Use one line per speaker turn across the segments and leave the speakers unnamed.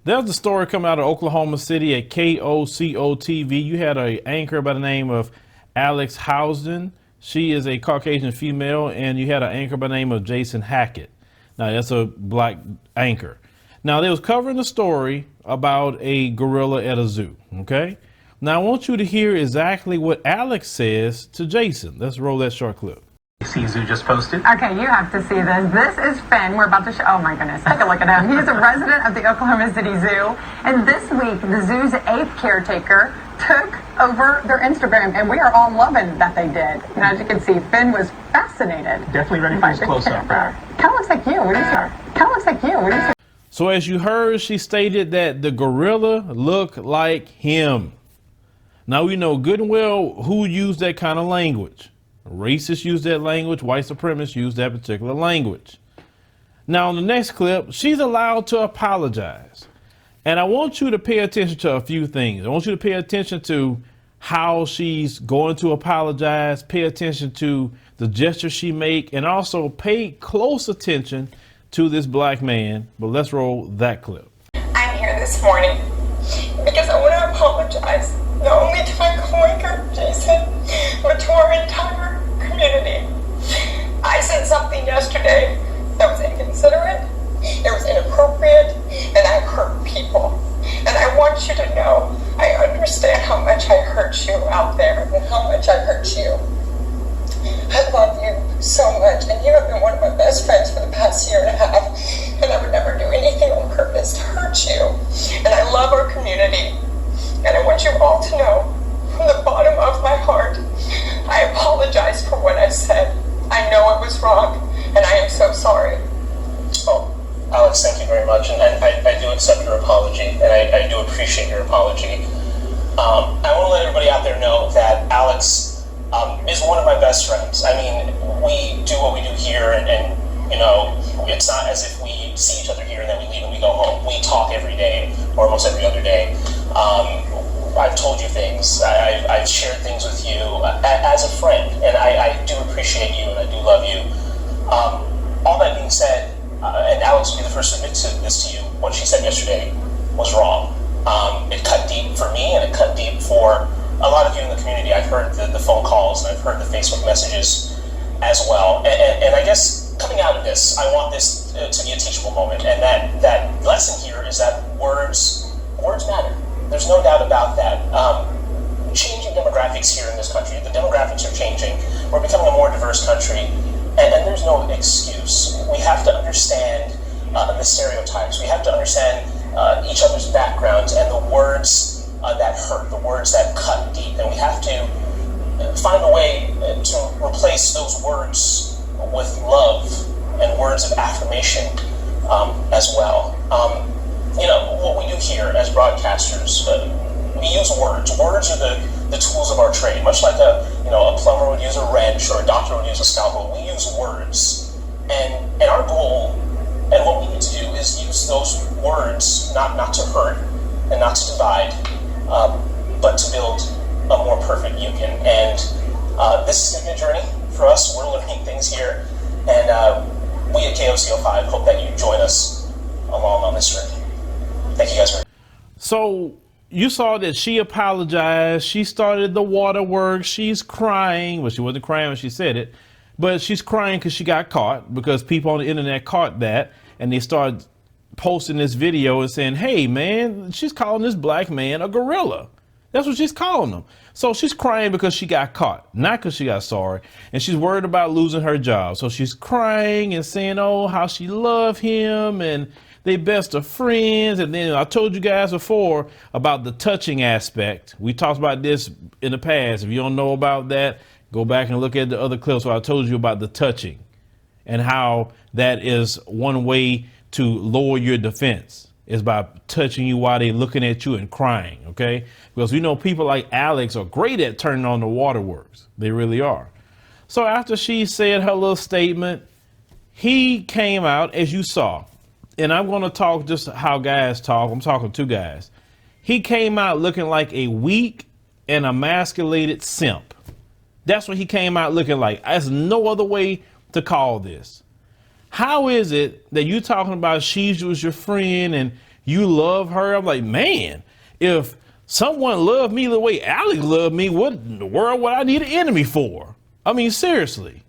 There's a story coming out of Oklahoma City at KOCO TV. You had an anchor by the name of Alex Housden. She is a Caucasian female, and you had an anchor by the name of Jason Hackett. Now, that's a black anchor. Now, they was covering a story about a gorilla at a zoo, okay? Now, I want you to hear exactly what Alex says to Jason. Let's roll that short clip.
See, Zoo just posted.
Okay, you have to see this. This is Finn. We're about to show. Oh my goodness, take a look at him. He's a resident of the Oklahoma City Zoo, and this week the zoo's ape caretaker took over their Instagram, and we are all loving that they did. And as you can see, Finn was fascinated.
Definitely ready for his close-up.
Kind of looks like you. What do you say? Kind of looks like you. What do you say?
So as you heard, she stated that the gorilla looked like him. Now we know good and well who used that kind of language. Racists use that language. White supremacists use that particular language. Now, in the next clip, she's allowed to apologize. And I want you to pay attention to a few things. I want you to pay attention to how she's going to apologize, pay attention to the gesture she make, and also pay close attention to this black man. But let's roll that clip.
I'm here this morning because I want to apologize, not only to my coworker, Jason, but to our entire community. I said something yesterday that was inconsiderate, it was inappropriate, and I hurt people. And I want you to know, I understand how much I hurt you out there and how much I hurt you. I love you so much, and you have been one of my best friends for the past year and a half, and I would never do anything on purpose to hurt you. And I love our community, and I want you all to know, from the bottom of my heart, I apologize for what I said. I know it was wrong, and I am so sorry.
Oh, Alex, thank you very much, and I do accept your apology, and I do appreciate your apology. I want to let everybody out there know that Alex is one of my best friends. I mean, we do what we do here, and you know, it's not as if we see each other here and then we leave and we go home. We talk every day, or almost every other day. I've told you things, I've shared things with you as a friend, and I do appreciate you and I do love you. All that being said, and Alex will be the first to admit this to you, what she said yesterday was wrong. It cut deep for me, and it cut deep for a lot of you in the community. I've heard the phone calls, and I've heard the Facebook messages as well. And I guess coming out of this, I want this to be a teachable moment, and that lesson here is that words matter. There's no doubt about that. Changing demographics here in this country, the demographics are changing. We're becoming a more diverse country, and there's no excuse. We have to understand the stereotypes. We have to understand each other's backgrounds and the words that hurt, the words that cut deep. And we have to find a way to replace those words with love and words of affirmation as well. You know, what we do here as broadcasters, we use words. Words are the tools of our trade. Much like a plumber would use a wrench or a doctor would use a scalpel, we use words. And our goal and what we need to do is use those words not to hurt and not to divide, but to build a more perfect union. And this is going to be a journey for us. We're learning things here. And we at KOCO5 hope that you join us along on this journey. Thank you guys very much.
So you saw that she apologized. She started the waterworks. She's crying. Well, she wasn't crying when she said it, but she's crying because she got caught, because people on the internet caught that, and they started posting this video and saying, hey, man, she's calling this black man a gorilla. That's what she's calling him. So she's crying because she got caught, not because she got sorry. And she's worried about losing her job. So she's crying and saying, oh, how she loved him and they best of friends. And then I told you guys before about the touching aspect. We talked about this in the past. If you don't know about that, go back and look at the other clips where I told you about the touching and how that is one way to lower your defense, is by touching you while they're looking at you and crying, okay? Because we know people like Alex are great at turning on the waterworks. They really are. So after she said her little statement, he came out, as you saw, and I'm going to talk just how guys talk. I'm talking to guys. He came out looking like a weak and emasculated simp. That's what he came out looking like. There's no other way to call this. How is it that you're talking about she was your friend and You love her. I'm like, man, if someone loved me the way Alex loved me, what in the world would I need an enemy for? I mean, seriously.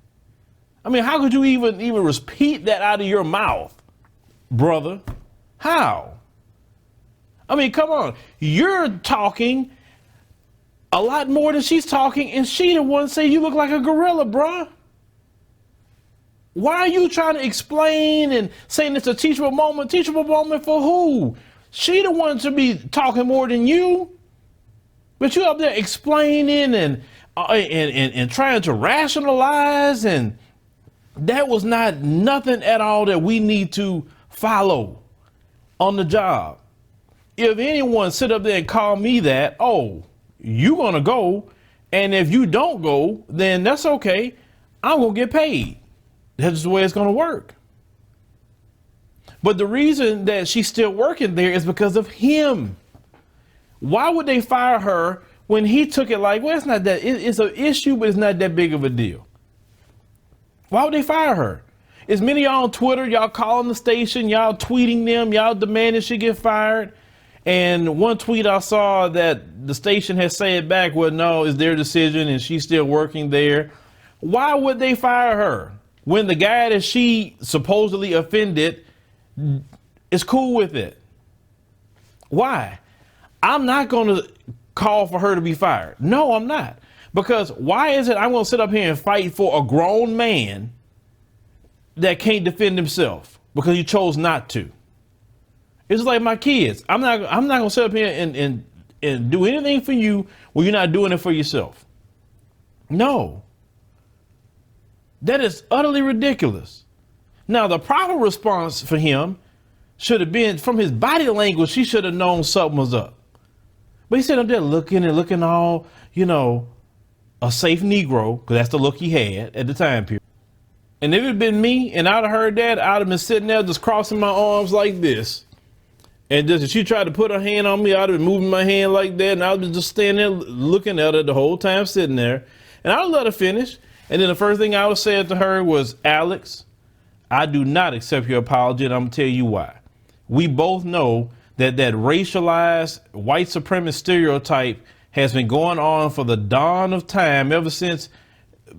I mean, how could you even repeat that out of your mouth, brother? How? I mean, come on. You're talking a lot more than she's talking, and she the one say you look like a gorilla, bruh. Why are you trying to explain and saying it's a teachable moment? Teachable moment for who? She the one to be talking more than you. But you up there explaining and trying to rationalize, and that was not nothing at all that we need to follow on the job. If anyone sit up there and call me that, oh, you gonna go, and if you don't go, then that's okay. I'm gonna get paid. That's the way it's gonna work. But the reason that she's still working there is because of him. Why would they fire her when he took it like, well, it's not that, it's an issue, but it's not that big of a deal? Why would they fire her? As many of y'all on Twitter, y'all calling the station, y'all tweeting them, y'all demanding she get fired. And one tweet I saw that the station has said back, well, no, it's their decision and she's still working there. Why would they fire her when the guy that she supposedly offended is cool with it? Why? I'm not going to call for her to be fired. No, I'm not. Because why is it I'm going to sit up here and fight for a grown man that can't defend himself because he chose not to? It's like my kids. I'm not going to sit up here and do anything for you when you're not doing it for yourself. No. That is utterly ridiculous. Now, the proper response for him should have been, from his body language, he should have known something was up. But he sat up there looking all, a safe Negro, because that's the look he had at the time period. And if it had been me and I'd have heard that, I'd have been sitting there just crossing my arms like this. And just if she tried to put her hand on me, I'd have been moving my hand like that. And I'd be just standing there looking at her the whole time, sitting there. And I'd let her finish. And then the first thing I would say to her was, Alex, I do not accept your apology, and I'm going to tell you why. We both know that racialized white supremacist stereotype has been going on for the dawn of time, ever since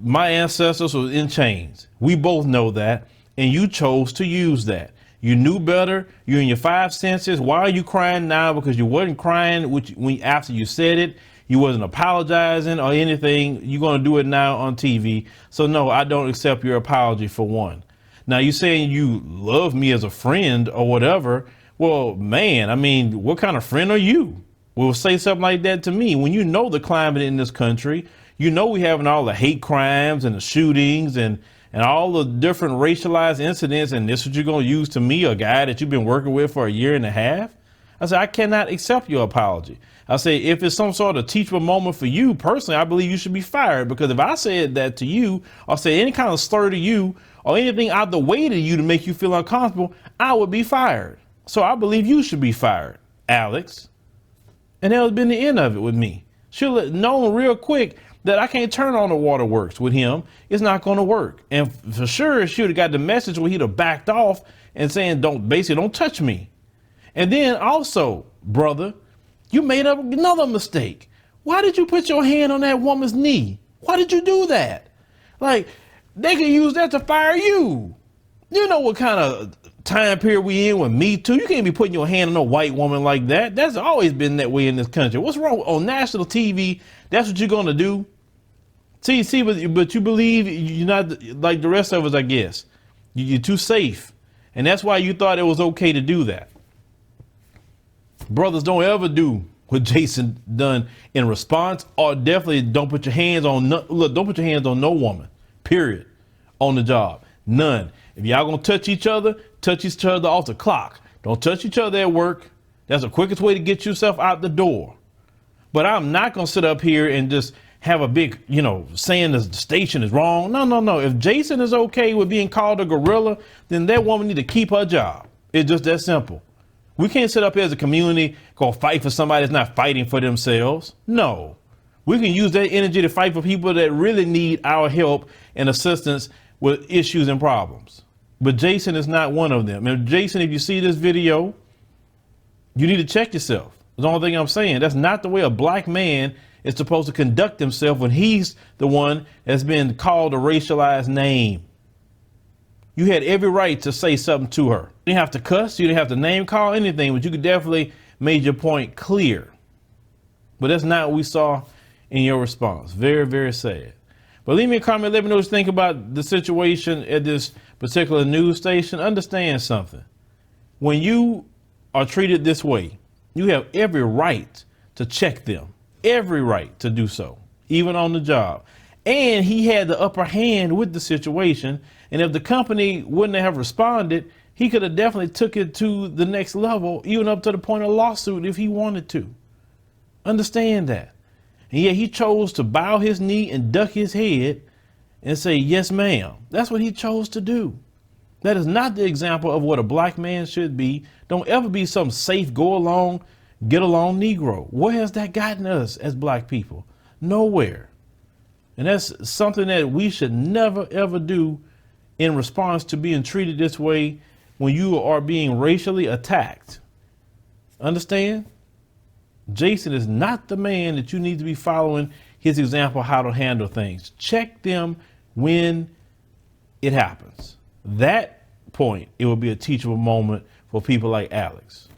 my ancestors were in chains. We both know that, and you chose to use that. You knew better. You're in your five senses. Why are you crying now? Because you wasn't crying after you said it. You wasn't apologizing or anything. You're going to do it now on TV. So no, I don't accept your apology, for one. Now, you saying you love me as a friend or whatever. Well, man, I mean, what kind of friend are you? Will say something like that to me when you know the climate in this country. You know we having all the hate crimes and the shootings and all the different racialized incidents, and this is what you're going to use to me, a guy that you've been working with for a year and a half? I said, I cannot accept your apology. I say, if it's some sort of teachable moment for you personally, I believe you should be fired, because if I said that to you or say any kind of slur to you or anything out the way to you to make you feel uncomfortable, I would be fired. So I believe you should be fired, Alex. And that would have been the end of it with me. She'll have known real quick that I can't turn on the waterworks with him. It's not going to work. And for sure, she would have got the message where he'd have backed off and saying, don't touch me. And then also, brother, you made up another mistake. Why did you put your hand on that woman's knee? Why did you do that? Like, they can use that to fire you. You know what kind of time period we in with Me Too? You can't be putting your hand on a white woman like that. That's always been that way in this country. What's wrong? On national TV, that's what you're going to do? See, but you believe you're not like the rest of us, I guess. You're too safe. And that's why you thought it was okay to do that. Brothers, don't ever do what Jason done in response, or definitely don't put your hands on, don't put your hands on no woman, period, on the job. None. If y'all gonna touch each other off the clock. Don't touch each other at work. That's the quickest way to get yourself out the door. But I'm not gonna sit up here and just have a big, saying the station is wrong. No. If Jason is okay with being called a gorilla, then that woman need to keep her job. It's just that simple. We can't sit up here as a community, go fight for somebody that's not fighting for themselves. No, we can use that energy to fight for people that really need our help and assistance with issues and problems. But Jason is not one of them. And Jason, if you see this video, You need to check yourself. That's the only thing I'm saying. That's not the way a black man is supposed to conduct himself when he's the one that's been called a racialized name. You had every right to say something to her. You didn't have to cuss. You didn't have to name call anything, but you could definitely made your point clear. But that's not what we saw in your response. Very, very sad. But leave me a comment. Let me know what you think about the situation at this particular news station. Understand something. When you are treated this way, you have every right to check them. Every right to do so, even on the job. And he had the upper hand with the situation. And if the company wouldn't have responded, he could have definitely took it to the next level, even up to the point of lawsuit if he wanted to. Understand that. And yet he chose to bow his knee and duck his head and say, yes, ma'am. That's what he chose to do. That is not the example of what a black man should be. Don't ever be some safe, go along, get along Negro. Where has that gotten us as black people? Nowhere. And that's something that we should never, ever do in response to being treated this way when you are being racially attacked. Understand? Jason is not the man that you need to be following his example how to handle things. Check them when it happens. That point, it will be a teachable moment for people like Alex.